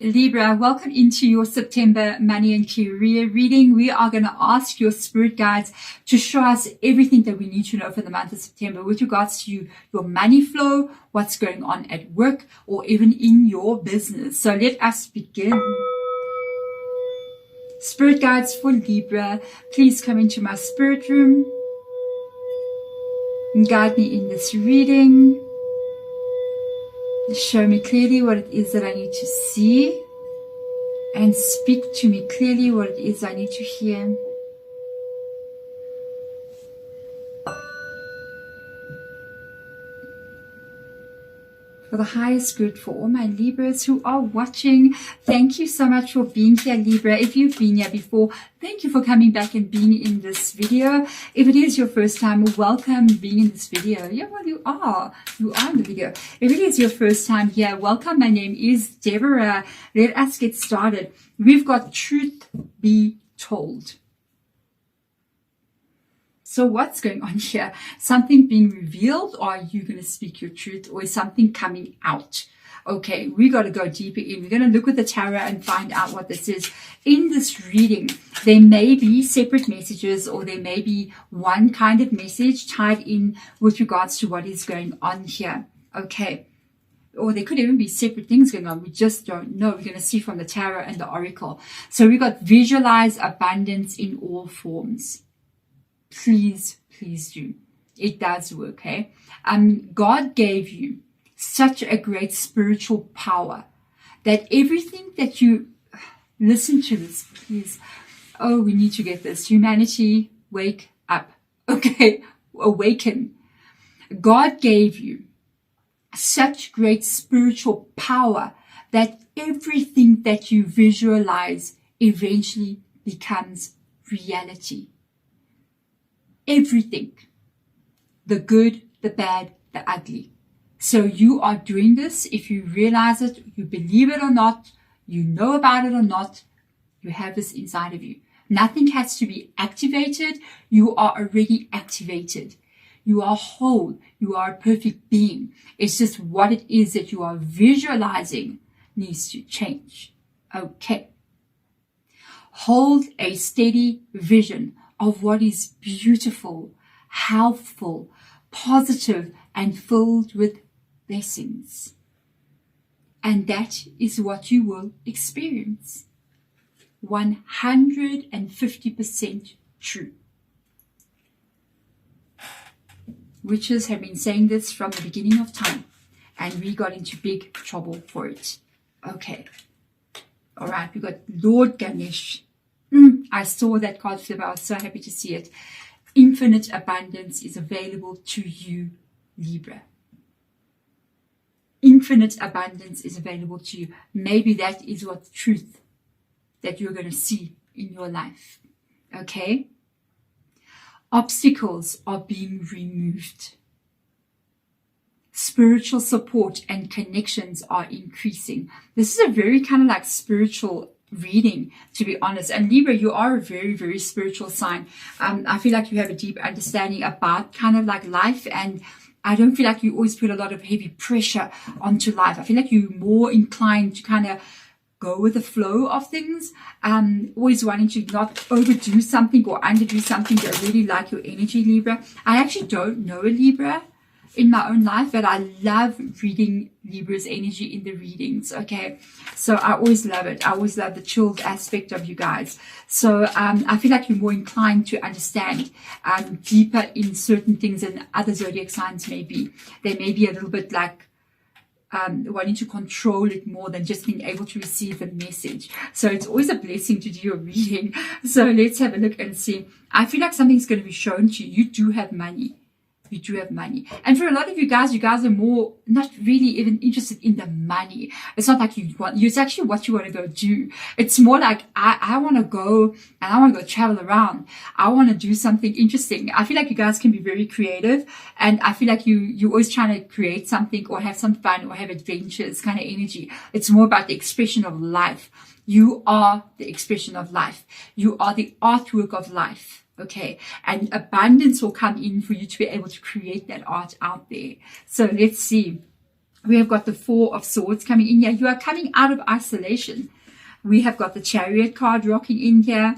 Libra, welcome into your September money and career reading. We are going to ask your spirit guides to show us everything that we need to know for the month of September with regards to your money flow, what's going on at work, or even in your business. So let us begin. Spirit guides for Libra, please come into my spirit room and guide me in this reading. Show me clearly what it is that I need to see, and speak to me clearly what it is I need to hear. For the highest good for all my Libras who are watching, thank you so much for being here, Libra. If you've been here before, thank you for coming back and being in this video. If it is your first time, welcome being in this video. Yeah, well, you are in the video. If it is your first time here, welcome. My name is Deborah. Let us get started. We've got truth be told. So what's going on here? Something being revealed, or are you going to speak your truth, or is something coming out? Okay, we got to go deeper in. We're going to look at the tarot and find out what this is. In this reading, there may be separate messages, or there may be one kind of message tied in with regards to what is going on here. Okay. Or there could even be separate things going on. We just don't know. We're going to see from the tarot and the oracle. So we got visualize abundance in all forms. Please do. It does work, okay? God gave you such a great spiritual power that everything that you... Listen to this, please. Oh, we need to get this. Humanity, wake up. Okay, awaken. God gave you such great spiritual power that everything that you visualize eventually becomes reality. Everything, the good, the bad, the ugly. So you are doing this. If you realize it, you believe it or not, you know about it or not, you have this inside of you. Nothing has to be activated. You are already activated. You are whole. You are a perfect being. It's just what it is that you are visualizing needs to change. Okay. Hold a steady vision of what is beautiful, healthful, positive, and filled with blessings. And that is what you will experience. 150% true. Witches have been saying this from the beginning of time, and we got into big trouble for it. Okay. All right, we got Lord Ganesh. I saw that card flip. I was so happy to see it. Infinite abundance is available to you, Libra. Infinite abundance is available to you. Maybe that is what truth that you're going to see in your life. Okay? Obstacles are being removed. Spiritual support and connections are increasing. This is a very kind of like spiritual reading, to be honest. And Libra, you are a very, very spiritual sign. I feel like you have a deep understanding about kind of like life, and I don't feel like you always put a lot of heavy pressure onto life. I feel like you're more inclined to kind of go with the flow of things, always wanting to not overdo something or underdo something. I really like your energy, Libra. I actually don't know a Libra in my own life, but I love reading Libra's energy in the readings. Okay, so I always love it. I always love the chilled aspect of you guys. So I feel like you're more inclined to understand deeper in certain things than other zodiac signs may be. They may be a little bit like wanting to control it more than just being able to receive the message. So it's always a blessing to do your reading. So let's have a look and see. I feel like something's going to be shown to you. You do have money. You do have money. And for a lot of you guys are more not really even interested in the money. It's not like it's actually what you want to go do. It's more like, I want to go and I want to go travel around. I want to do something interesting. I feel like you guys can be very creative, and I feel like you're always trying to create something or have some fun or have adventures kind of energy. It's more about the expression of life. You are the expression of life. You are the artwork of life. Okay, and abundance will come in for you to be able to create that art out there. So let's see. We have got the Four of Swords coming in here. You are coming out of isolation. We have got the Chariot card rocking in here.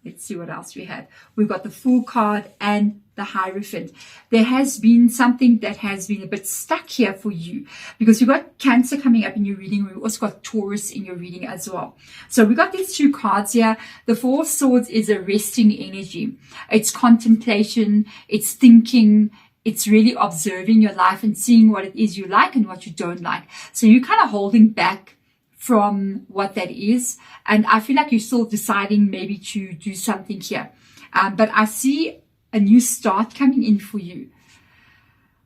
Let's see what else we have. We've got the Fool card and the Hierophant. There has been something that has been a bit stuck here for you, because you've got Cancer coming up in your reading. We've also got Taurus in your reading as well. So we got these two cards here. The Four of Swords is a resting energy. It's contemplation. It's thinking. It's really observing your life and seeing what it is you like and what you don't like. So you're kind of holding back from what that is. And I feel like you're still deciding maybe to do something here. But I see a new start coming in for you.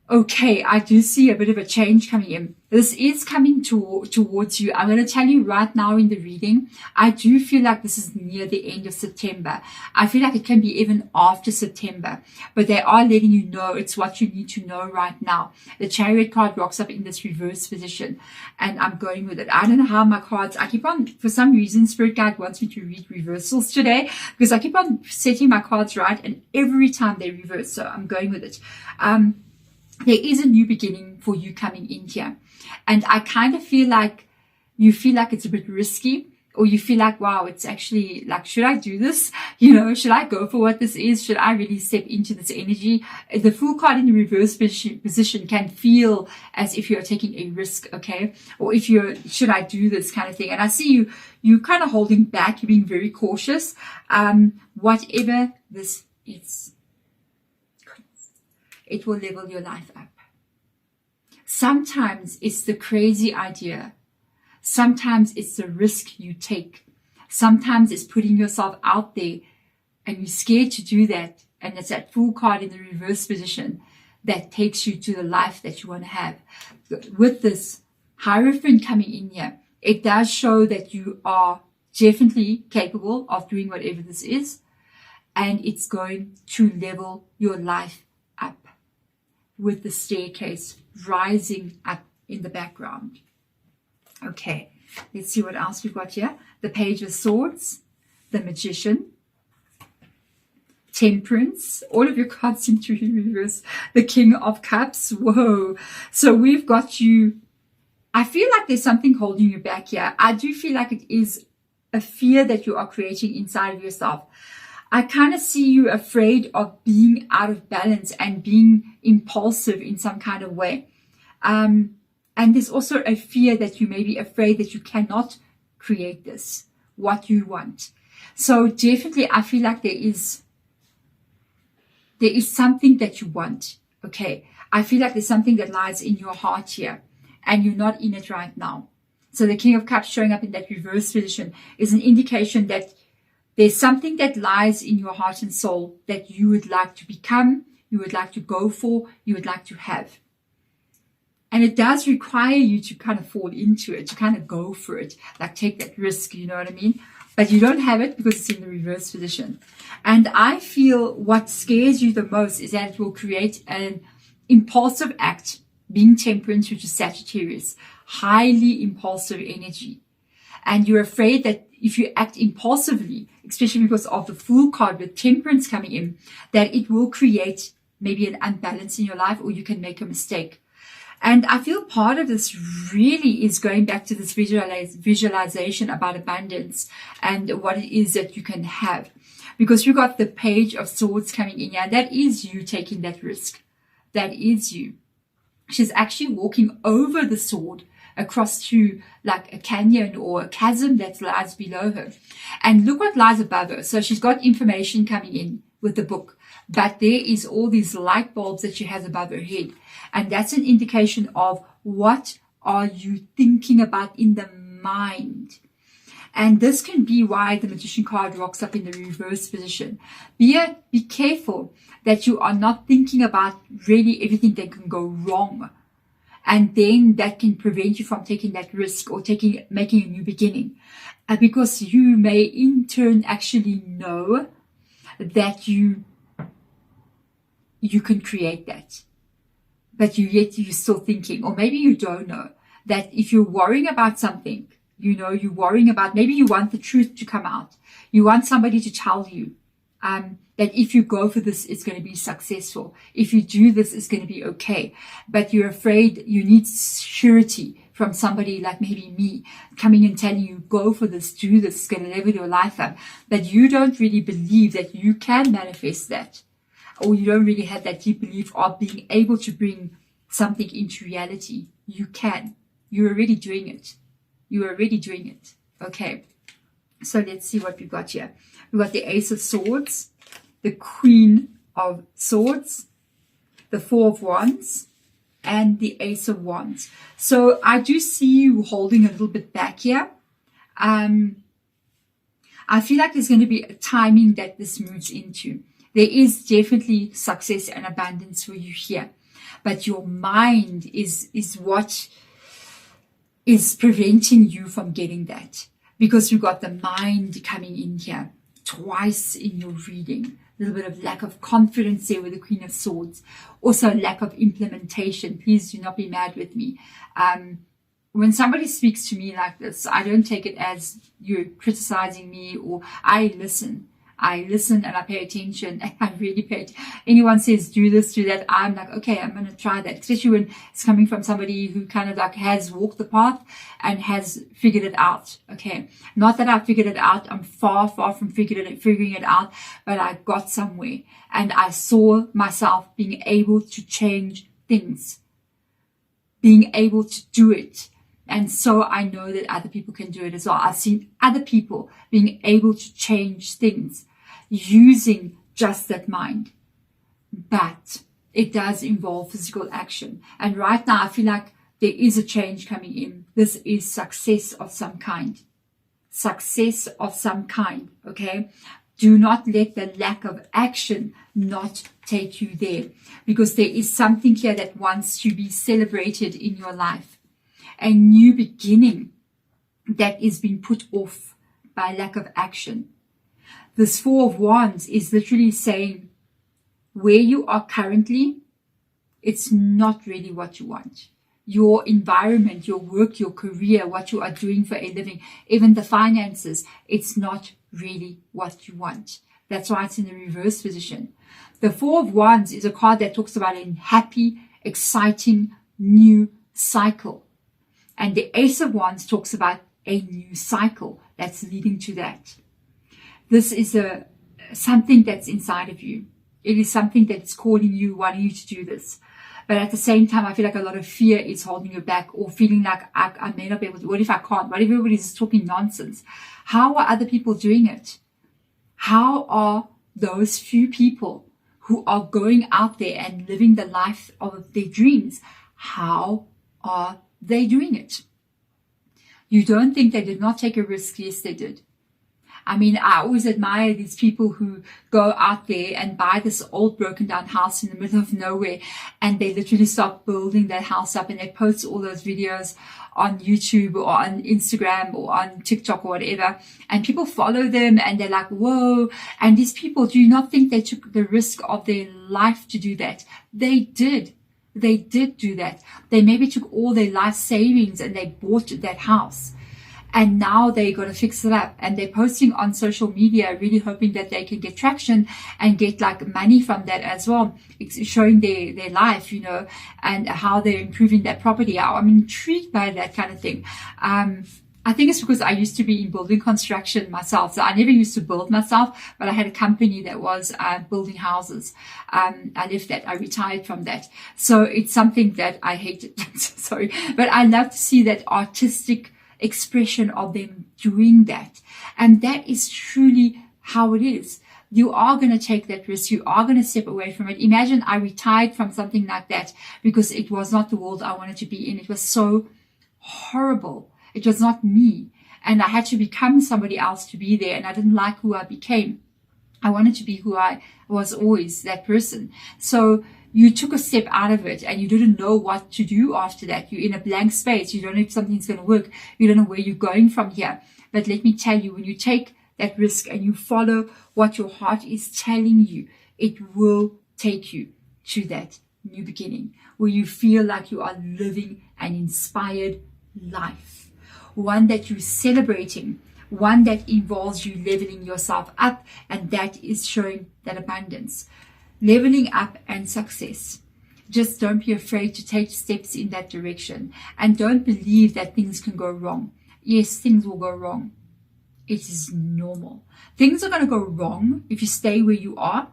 Okay, I do see a bit of a change coming in. This is coming towards you. I'm going to tell you right now in the reading, I do feel like this is near the end of September. I feel like it can be even after September, but they are letting you know it's what you need to know right now. The Chariot card rocks up in this reverse position, and I'm going with it. I don't know how my cards, I keep on, for some reason, Spirit Guide wants me to read reversals today, because I keep on setting my cards right, and every time they reverse, so I'm going with it. There is a new beginning for you coming in here. And I kind of feel like you feel like it's a bit risky, or you feel like, wow, it's actually like, should I do this? You know, should I go for what this is? Should I really step into this energy? The Fool card in the reverse position can feel as if you're taking a risk, okay? Or if you're, should I do this kind of thing? And I see you kind of holding back. You're being very cautious. Whatever this is, it will level your life up. Sometimes it's the crazy idea. Sometimes it's the risk you take. Sometimes it's putting yourself out there and you're scared to do that. And it's that Fool card in the reverse position that takes you to the life that you want to have. With this Hierophant coming in here, it does show that you are definitely capable of doing whatever this is. And it's going to level your life up, with the staircase rising up in the background. Okay, let's see what else we've got here. The Page of Swords, the Magician, Temperance. All of your cards seem to be reversed. The King of Cups. Whoa. So we've got you. I feel like there's something holding you back here. I do feel like it is a fear that you are creating inside of yourself. I kind of see you afraid of being out of balance and being impulsive in some kind of way. And there's also a fear that you may be afraid that you cannot create this, what you want. So definitely I feel like there is something that you want. Okay. I feel like there's something that lies in your heart here and you're not in it right now. So the King of Cups showing up in that reverse position is an indication that there's something that lies in your heart and soul that you would like to become, you would like to go for, you would like to have. And it does require you to kind of fall into it, to kind of go for it, like take that risk, you know what I mean? But you don't have it because it's in the reverse position. And I feel what scares you the most is that it will create an impulsive act, being Temperance, which is Sagittarius, highly impulsive energy. And you're afraid that if you act impulsively, especially because of the Fool card with Temperance coming in, that it will create maybe an unbalance in your life, or you can make a mistake. And I feel part of this really is going back to this visualization about abundance and what it is that you can have. Because you got the Page of Swords coming in here, and that is you taking that risk. That is you. She's actually walking over the sword across to like a canyon or a chasm that lies below her. And look what lies above her. So she's got information coming in with the book, but there is all these light bulbs that she has above her head. And that's an indication of what are you thinking about in the mind. And this can be why the Magician card rocks up in the reverse position. Be careful that you are not thinking about really everything that can go wrong. And then that can prevent you from taking that risk or making a new beginning. Because you may in turn actually know that you can create that. But you're still thinking, or maybe you don't know, that if you're worrying about something, you know, you're worrying about, maybe you want the truth to come out. You want somebody to tell you, that if you go for this, it's going to be successful. If you do this, it's going to be okay. But you're afraid, you need surety from somebody like maybe me coming and telling you, go for this, do this, it's going to level your life up. But you don't really believe that you can manifest that. Or you don't really have that deep belief of being able to bring something into reality. You can. You're already doing it. You're already doing it. Okay. So let's see what we've got here. We've got the Ace of Swords, the Queen of Swords, the Four of Wands, and the Ace of Wands. So I do see you holding a little bit back here. I feel like there's going to be a timing that this moves into. There is definitely success and abundance for you here. But your mind is what is preventing you from getting that. Because you've got the mind coming in here twice in your reading. A little bit of lack of confidence there with the Queen of Swords. Also lack of implementation. Please do not be mad with me. When somebody speaks to me like this, I don't take it as you're criticizing me, or I listen. I listen and I pay attention, and I really pay attention. Anyone says do this, do that, I'm like, okay, I'm going to try that. Especially when it's coming from somebody who kind of like has walked the path and has figured it out. Okay. Not that I figured it out. I'm far from figuring it out, but I got somewhere and I saw myself being able to change things, being able to do it. And so I know that other people can do it as well. I've seen other people being able to change things using just that mind. But it does involve physical action. And right now I feel like there is a change coming in. This is success of some kind. Success of some kind, okay? Do not let the lack of action not take you there. Because there is something here that wants to be celebrated in your life. A new beginning that is being put off by lack of action. This Four of Wands is literally saying where you are currently, it's not really what you want. Your environment, your work, your career, what you are doing for a living, even the finances, it's not really what you want. That's why it's in the reverse position. The Four of Wands is a card that talks about a happy, exciting, new cycle. And the Ace of Wands talks about a new cycle that's leading to that. This is something that's inside of you. It is something that's calling you, wanting you to do this. But at the same time, I feel like a lot of fear is holding you back, or feeling like I may not be able to. What if I can't? What if everybody's talking nonsense? How are other people doing it? How are those few people who are going out there and living the life of their dreams? How are they doing it? You don't think they did not take a risk? Yes, they did. I mean, I always admire these people who go out there and buy this old broken down house in the middle of nowhere, and they literally start building that house up, and they post all those videos on YouTube or on Instagram or on TikTok or whatever, and people follow them and they're like, whoa. And these people, do you not think they took the risk of their life to do that? They did. They did do that. They maybe took all their life savings and they bought that house. And now they got to fix it up, and they're posting on social media, really hoping that they can get traction and get like money from that as well. It's showing their life, you know, and how they're improving their property. I'm intrigued by that kind of thing. I think it's because I used to be in building construction myself. So I never used to build myself, but I had a company that was building houses. I left that. I retired from that. So it's something that I hated. Sorry. But I love to see that artistic expression of them doing that. And that is truly how it is. You are going to take that risk. You are going to step away from it. Imagine I retired from something like that because it was not the world I wanted to be in. It was so horrible. It was not me. And I had to become somebody else to be there. And I didn't like who I became. I wanted to be who I was always, that person. So you took a step out of it and you didn't know what to do after that. You're in a blank space. You don't know if something's going to work. You don't know where you're going from here. But let me tell you, when you take that risk and you follow what your heart is telling you, it will take you to that new beginning where you feel like you are living an inspired life, one that you're celebrating, one that involves you leveling yourself up, and that is showing that abundance, leveling up and success. Just don't be afraid to take steps in that direction, and don't believe that things can go wrong. Yes, things will go wrong. It is normal. Things are going to go wrong if you stay where you are,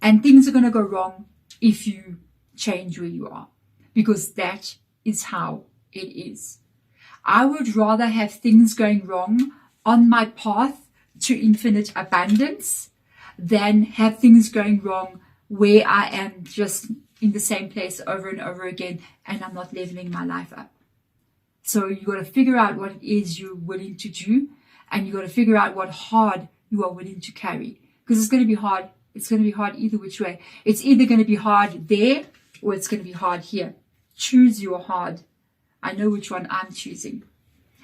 and things are going to go wrong if you change where you are, because that is how it is. I would rather have things going wrong on my path to infinite abundance than have things going wrong where I am just in the same place over and over again and I'm not leveling my life up. So you got to figure out what it is you're willing to do, and you got to figure out what hard you are willing to carry, because it's going to be hard. It's going to be hard either which way. It's either going to be hard there or it's going to be hard here. Choose your hard. I know which one I'm choosing.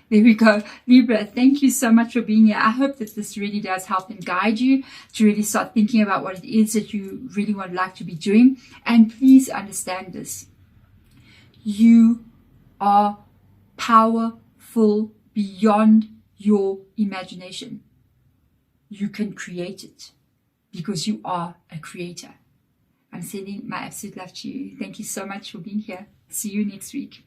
There we go. Libra, thank you so much for being here. I hope that this really does help and guide you to really start thinking about what it is that you really would like to be doing. And please understand this. You are powerful beyond your imagination. You can create it because you are a creator. I'm sending my absolute love to you. Thank you so much for being here. See you next week.